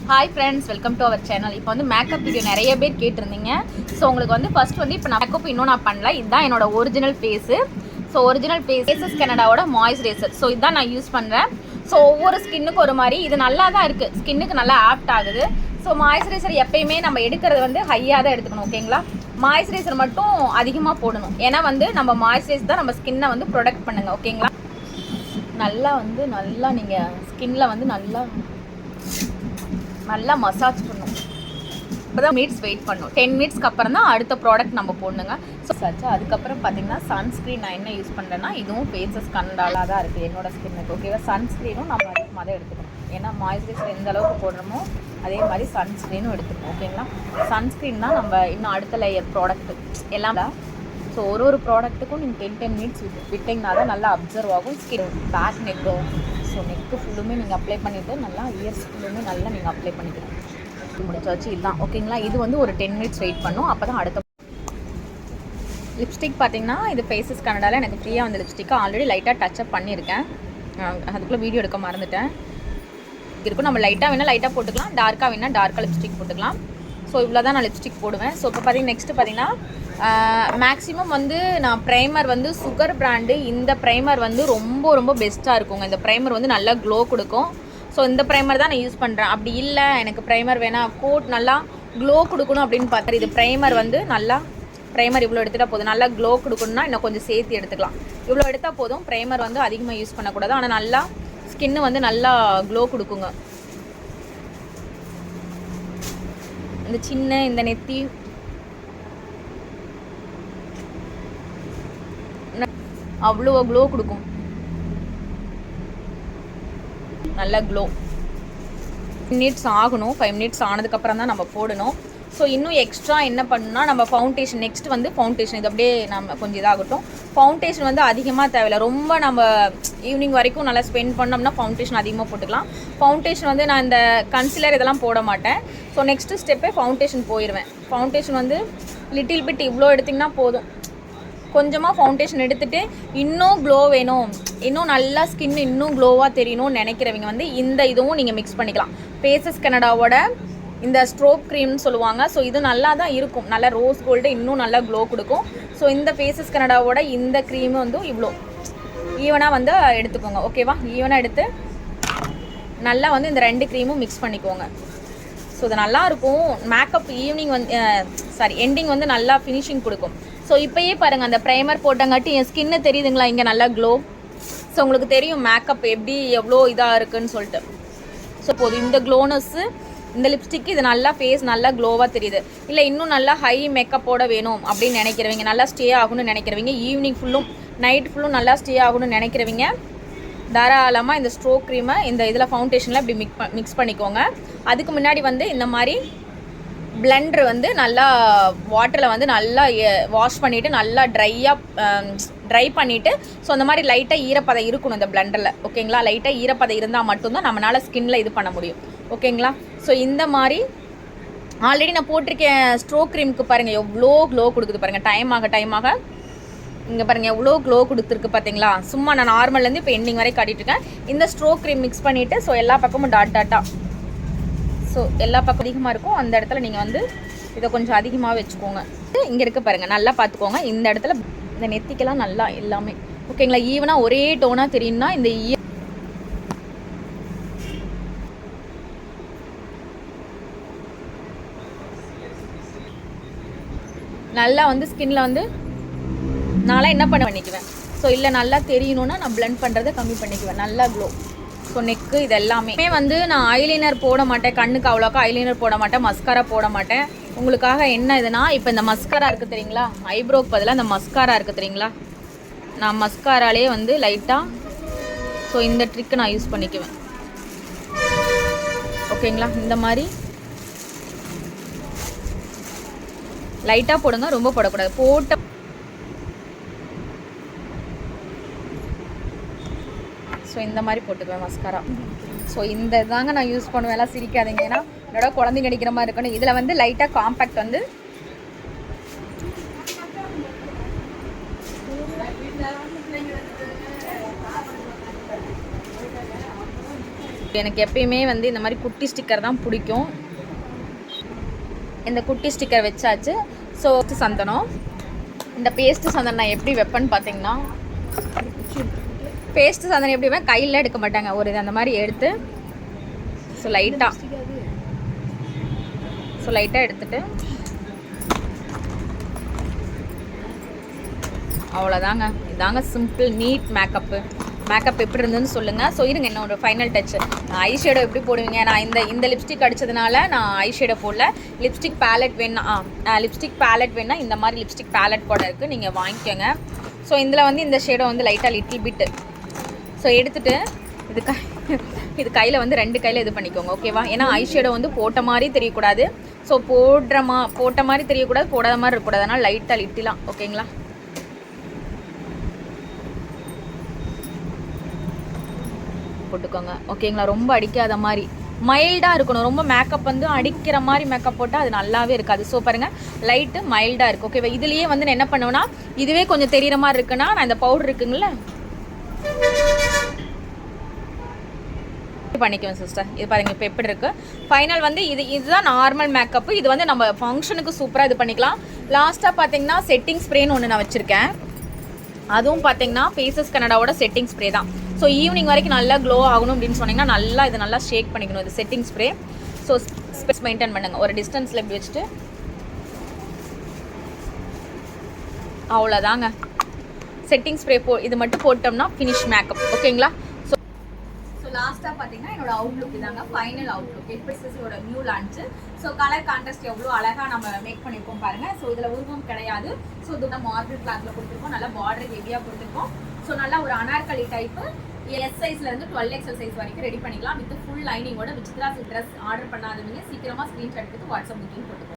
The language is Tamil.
Hi friends, welcome to our channel. இப்போ வந்து மேக்கப் வீடியோ நிறைய பேர் கேட்டிருந்தீங்க. ஸோ உங்களுக்கு வந்து ஃபர்ஸ்ட் வந்து இப்போ நான் மேக்கப் இன்னும் நான் பண்ணல. இதுதான் என்னோட original face. So original faces கனடாவோட மாய்ஸ்சரைசர். ஸோ இதுதான் நான் யூஸ் பண்ணுறேன். ஸோ ஒவ்வொரு ஸ்கின்னுக்கு ஒரு மாதிரி இது நல்லா தான் இருக்குது, ஸ்கின்னுக்கு நல்லா ஆப்ட் ஆகுது. ஸோ மாய்ஸ்சரைசர் எப்பயுமே நம்ம எடுக்கிறது வந்து ஹையாக தான் எடுத்துக்கணும், ஓகேங்களா? மாய்ஸ்சரைசர் மட்டும் அதிகமாக போடணும், ஏன்னா வந்து நம்ம மாய்ஸ்சரைசர் தான் நம்ம ஸ்கின்னை வந்து ப்ரொடெக்ட் பண்ணுங்க, ஓகேங்களா? நல்லா நீங்கள் ஸ்கின்ல வந்து நல்லா மசாஜ் பண்ணணும். இப்போ தான் மினிட்ஸ் வெயிட் பண்ணணும். 10 மினிட்ஸ்க்கு அப்புறம் தான் அடுத்த ப்ராடக்ட் நம்ம போடணுங்க. ஸோ சாச்சு அதுக்கப்புறம் பார்த்தீங்கன்னா சன்ஸ்க்ரீன் நான் என்ன யூஸ் பண்ணுறேன்னா, இதுவும் ஃபேஸஸ் கண்டாலாக தான் இருக்குது என்னோட ஸ்கின்னுக்கு, ஓகேவா? சன்ஸ்க்ரீனும் நம்ம அதிகமாக தான் எடுத்துக்கணும், ஏன்னா மாய்ஸ்சரைசர் எந்த அளவுக்கு போடுறோமோ அதே மாதிரி சன்ஸ்க்ரீனும் எடுத்துக்கணும், ஓகேங்களா? சன்ஸ்க்ரீன் தான் நம்ம இன்னும் அடுத்த லேயர் ப்ராடக்ட்டு எல்லாம். ஸோ ஒரு ப்ராடக்ட்டுக்கும் நீங்கள் 10 மினிட்ஸ் விட்டிங்கன்னா தான் நல்லா அப்சர்வ் ஆகும் ஸ்கின். பேக் நெக்கும், ஸோ நெக்கு ஃபுல்லுமே நீங்கள் அப்ளை பண்ணிவிட்டு நல்லா இயர்ஸ் ஃபுல்லுமே நல்லா நீங்கள் அப்ளை பண்ணிக்கணும். முடிச்சாச்சு, இதுதான், ஓகேங்களா? இது வந்து ஒரு 10 மினிட்ஸ் வெயிட் பண்ணும். அப்போ தான் அடுத்த லிப்ஸ்டிக் பார்த்தீங்கன்னா, இது ஃபேஸஸ் கனடாவில் எனக்கு ஃப்ரீயாக வந்து லிப்ஸ்டிக்கு ஆல்ரெடி லைட்டாக டச்சப் பண்ணியிருக்கேன். அதுக்குள்ளே வீடியோ எடுக்க மறந்துட்டேன். இருக்கும், நம்ம லைட்டாக போட்டுக்கலாம், டார்க்காக வேணால் டார்க்காக லிப்ஸ்டிக் போட்டுக்கலாம். ஸோ இவ்வளோ தான் நான் லிப்ஸ்டிக் போடுவேன். ஸோ இப்போ பார்த்தீங்கன்னா நெக்ஸ்ட்டு பார்த்தீங்கன்னா மேக்ஸிமம் வந்து நான் ப்ரைமர் வந்து சுகர் பிராண்டு இந்த ப்ரைமர் வந்து ரொம்ப பெஸ்ட்டாக இருக்குங்க. இந்த ப்ரைமர் வந்து நல்லா க்ளோ கொடுக்கும். ஸோ இந்த ப்ரைமர் தான் நான் யூஸ் பண்ணுறேன். அப்படி இல்லை எனக்கு ப்ரைமர் வேணாம், கோட் நல்லா க்ளோ கொடுக்கணும் அப்படின்னு பார்த்தா இது ப்ரைமர் வந்து நல்லா ப்ரைமர் இவ்வளோ எடுத்துகிட்டா போதும். நல்லா க்ளோ கொடுக்கணும்னா இன்னும் கொஞ்சம் சேர்த்து எடுத்துக்கலாம். இவ்வளோ எடுத்தால் போதும். ப்ரைமர் வந்து அதிகமாக யூஸ் பண்ணக்கூடாது, ஆனால் நல்லா ஸ்கின்னு வந்து நல்லா க்ளோ கொடுக்குங்க. இந்த சின்ன இந்த நெத்தி அவ்வளோ க்ளோ கொடுக்கும், நல்லா க்ளோ. மினிட்ஸ் ஆகணும், 5 மினிட்ஸ் ஆனதுக்கப்புறம் தான் நம்ம போடணும். ஸோ இன்னும் எக்ஸ்ட்ரா என்ன பண்ணணும்னா நம்ம ஃபவுண்டேஷன், நெக்ஸ்ட் வந்து ஃபவுண்டேஷன், இது அப்படியே நம்ம கொஞ்சம் இதாகட்டும். ஃபவுண்டேஷன் வந்து அதிகமாக தேவையில்லை, ரொம்ப நம்ம ஈவினிங் வரைக்கும் நல்லா ஸ்பெண்ட் பண்ணோம்னா ஃபவுண்டேஷன் அதிகமாக போட்டுக்கலாம். ஃபவுண்டேஷன் வந்து நான் இந்த கன்சிலர் இதெல்லாம் போட மாட்டேன். ஸோ நெக்ஸ்ட்டு ஸ்டெப்பே ஃபவுண்டேஷன் போயிடுவேன். ஃபவுண்டேஷன் வந்து லிட்டில் பிட் இவ்வளோ எடுத்திங்கன்னா போதும். கொஞ்சமாக ஃபவுண்டேஷன் எடுத்துகிட்டு இன்னும் க்ளோ வேணும், இன்னும் நல்லா ஸ்கின் இன்னும் க்ளோவாக தெரியணும்னு நினைக்கிறவங்க வந்து இந்த இதுவும் நீங்கள் மிக்ஸ் பண்ணிக்கலாம். ஃபேஸஸ் கனடாவோட இந்த ஸ்ட்ரோப் க்ரீம்னு சொல்லுவாங்க. ஸோ இது நல்லா தான் இருக்கும், நல்லா ரோஸ் கோல்டு இன்னும் நல்லா க்ளோ கொடுக்கும். ஸோ இந்த ஃபேஸஸ் கனடாவோட இந்த க்ரீமு வந்து இவ்வளோ ஈவனாக வந்து எடுத்துக்கோங்க, ஓகேவா? ஈவனாக எடுத்து நல்லா வந்து இந்த 2 க்ரீமும் மிக்ஸ் பண்ணிக்கோங்க. ஸோ இது நல்லாயிருக்கும். மேக்கப் ஈவினிங் வந்து எண்டிங் வந்து நல்லா ஃபினிஷிங் கொடுக்கும். ஸோ இப்போயே பாருங்கள், அந்த ப்ரைமர் போட்டங்காட்டி என் ஸ்கின்னு தெரியுதுங்களா, இங்கே நல்லா க்ளோ. ஸோ உங்களுக்கு தெரியும் மேக்கப் எப்படி எவ்வளோ இதாக இருக்குதுன்னு சொல்லிட்டு. ஸோ போதும் இந்த க்ளோனஸ்ஸு, இந்த லிப்ஸ்டிக்கு இது நல்லா ஃபேஸ் நல்லா க்ளோவாக தெரியுது. இல்லை இன்னும் நல்லா ஹை மேக்கப்போட வேணும் அப்படின்னு நினைக்கிறவங்க, நல்லா ஸ்டே ஆகணும்னு நினைக்கிறவங்க, ஈவினிங் ஃபுல்லும் நைட் ஃபுல்லும் நல்லா ஸ்டே ஆகணும்னு நினைக்கிறவங்க தாராளமாக இந்த ஸ்ட்ரோக் க்ரீமை இந்த இதில் ஃபவுண்டேஷனில் இப்படி மிக்ஸ் பண்ணிக்கோங்க. அதுக்கு முன்னாடி வந்து இந்த மாதிரி பிளெண்டர் வந்து நல்லா வாட்டரில் வந்து நல்லா வாஷ் பண்ணிவிட்டு நல்லா ட்ரை பண்ணிவிட்டு, ஸோ அந்த மாதிரி லைட்டாக ஈரப்பதம் இருக்கணும் இந்த பிளெண்டரில், ஓகேங்களா? லைட்டாக ஈரப்பதம் இருந்தால் மட்டும்தான் நம்மளால் ஸ்கின்னில் இது பண்ண முடியும், ஓகேங்களா? ஸோ இந்த மாதிரி ஆல்ரெடி நான் போட்டிருக்கேன் ஸ்ட்ரோக் க்ரீமுக்கு பாருங்கள் எவ்வளோ க்ளோ கொடுக்குது பாருங்கள். டைம் ஆக இங்கே பாருங்கள் எவ்வளோ க்ளோ கொடுத்துருக்கு பார்த்தீங்களா? சும்மா நான் நார்மல்லேருந்து இப்போ எண்டிங் வரை காட்டிகிட்ருக்கேன். இந்த ஸ்ட்ரோக் க்ரீம் மிக்ஸ் பண்ணிவிட்டு ஸோ எல்லா பக்கமும் டாட்டாக, ஸோ எல்லா பக்கம் அதிகமாக இருக்கும் அந்த இடத்துல நீங்கள் வந்து இதை கொஞ்சம் அதிகமாக வச்சுக்கோங்க. இங்கே இருக்க பாருங்கள், நல்லா பார்த்துக்கோங்க. இந்த இடத்துல இந்த நெத்திக்கெல்லாம் நல்லா எல்லாமே ஓகேங்களா, ஈவனாக ஒரே டோனாக தெரியும்னா இந்த நல்லா வந்து ஸ்கின்ல வந்து நான்லாம் என்ன பண்ணிக்குவேன். ஸோ இல்லை நல்லா தெரியணும்னா நான் பிளெண்ட் பண்ணுறதை கம்மி பண்ணிக்குவேன், நல்லா க்ளோ. ஸோ நெக்கு இது எல்லாமே வந்து நான் ஐலைனர் போட மாட்டேன், கண்ணுக்கு அவ்வளோக்கா ஐலைனர் போட மாட்டேன், மஸ்காரா போட மாட்டேன். உங்களுக்காக என்ன இதுனா, இப்போ இந்த மஸ்காரா இருக்குது தெரியுங்களா, ஐப்ரோக்கு பதிலாக இந்த மஸ்காரா இருக்குது தெரியுங்களா, நான் மஸ்காராலே வந்து லைட்டாக ஸோ இந்த ட்ரிக்கு நான் யூஸ் பண்ணிக்குவேன், ஓகேங்களா? இந்த மாதிரி லைட்டாக போடுங்க, ரொம்ப போடக்கூடாது. போட்ட ஸோ இந்த மாதிரி போட்டுக்குவேன் மஸ்காரா. ஸோ இந்த தாங்க நான் யூஸ் பண்ணுவேன். எல்லாம் சிரிக்காதீங்க, ஏன்னா என்னோட குழந்தைங்க அடிக்கிற மாதிரி இருக்கணும். இதில் வந்து லைட்டாக காம்பேக்ட் வந்து எனக்கு எப்பயுமே வந்து இந்த மாதிரி குட்டி ஸ்டிக்கர் தான் பிடிக்கும். இந்த குட்டி ஸ்டிக்கர் வச்சாச்சு. ஸோ சந்தனம், இந்த பேஸ்ட்டு சந்தனம் நான் எப்படி வைப்பேன்னு பார்த்தீங்கன்னா, பேஸ்ட்டு சந்தனம் எப்படி வைப்பேன், கையில் எடுக்க மாட்டாங்க, ஒரு இது அந்த மாதிரி எடுத்து ஸோ லைட்டாக எடுத்துட்டு அவ்வளோதாங்க. இதாங்க சிம்பிள் நீட் மேக்கப் எப்படி இருந்ததுன்னு சொல்லுங்கள். ஸோ இருங்க என்னோட ஃபைனல் டச், ஐ ஷேடோ எப்படி போடுவீங்க? நான் இந்த லிப்ஸ்டிக் அடித்ததுனால நான் ஐ ஷேடோ போடல. லிப்ஸ்டிக் பேலட் வேணா இந்த மாதிரி லிப்ஸ்டிக் பேலட் கூட இருக்குது, நீங்கள் வாங்கிக்கோங்க. ஸோ இதில் வந்து இந்த ஷேடோ வந்து லைட்டாக லிட்டில் பிட்டு ஸோ எடுத்துகிட்டு இது கையில் வந்து 2 கையில் இது பண்ணிக்கோங்க, ஓகேவா? ஏன்னா ஐ ஷேடோ வந்து போட்ட மாதிரி தெரியக்கூடாது. ஸோ போட்ட மாதிரி தெரியக்கூடாது, போடாத மாதிரி இருக்கக்கூடாது. அதனால் லைட்டாக லிட்டிலாம், ஓகேங்களா? போட்டுக்கோங்க, ஓகேங்களா? ரொம்ப அடிக்காத மாதிரி மைல்டாக இருக்கணும். ரொம்ப மேக்கப் வந்து அடிக்கிற மாதிரி மேக்கப் போட்டால் அது நல்லாவே இருக்காது. ஸோ பாருங்கள், லைட்டு மைல்டாக இருக்குது, ஓகேவா? இதுலேயே வந்து நான் என்ன பண்ணுவேன்னா, இதுவே கொஞ்சம் தெரிகிற மாதிரி இருக்குன்னா நான் இந்த பவுடர் இருக்குங்கள பண்ணிக்குவேன் சிஸ்டர். இது பாருங்கள் இப்போ எப்படி இருக்குது. ஃபைனல் வந்து இதுதான் நார்மல் மேக்கப்பு. இது வந்து நம்ம ஃபங்க்ஷனுக்கு சூப்பராக இது பண்ணிக்கலாம். லாஸ்ட்டாக பார்த்தீங்கன்னா செட்டிங் ஸ்ப்ரேன்னு ஒன்று நான் வச்சுருக்கேன். அதுவும் பார்த்தீங்கன்னா ஃபேஸஸ் கனடாவோட செட்டிங் ஸ்ப்ரே தான். ஸோ ஈவினிங் வரைக்கும் நல்லா க்ளோ ஆகணும் அப்படின்னு சொன்னீங்கன்னா இது நல்லா ஷேக் பண்ணிக்கணும், இது setting spray. So space maintain பண்ணுங்கள், ஒரு டிஸ்டன்ஸில் இப்படி வச்சுட்டு அவ்வளோதாங்க. செட்டிங் ஸ்ப்ரே இது மட்டும் போட்டோம்னா ஃபினிஷ் மேக்கப், ஓகேங்களா? ஸோ லாஸ்ட்டாக பார்த்தீங்கன்னா என்னோட அவுட்லுக் இதாங்க, ஃபைனல் அவுட்லுக். எக்ஸ்பிரஸோட new launch. So colour contrast எவ்வளோ அழகாக நம்ம மேக் பண்ணியிருக்கோம் பாருங்கள். ஸோ இதில் உருவம் கிடையாது. ஸோ இது மார்பிள் கிளாத்தில் கொடுத்துருக்கோம், நல்லா பார்டர் ஹெவியாக கொடுத்துருக்கோம். ஸோ நல்லா ஒரு அனார்கலி டைப்பு எஸ் சைஸ்லேருந்து 12XL சைஸ் வரைக்கும் ரெடி பண்ணிக்கலாம். வித் ஃபுல் லைனிங்கோட. விசித்ரா ட்ரெஸ் ஆர்டர் பண்ணாதவங்க சீக்கிரமாக ஸ்க்ரீன்ஷாட் எடுத்து வாட்ஸ்அப் புக்கிங் போட்டுக்கோங்க.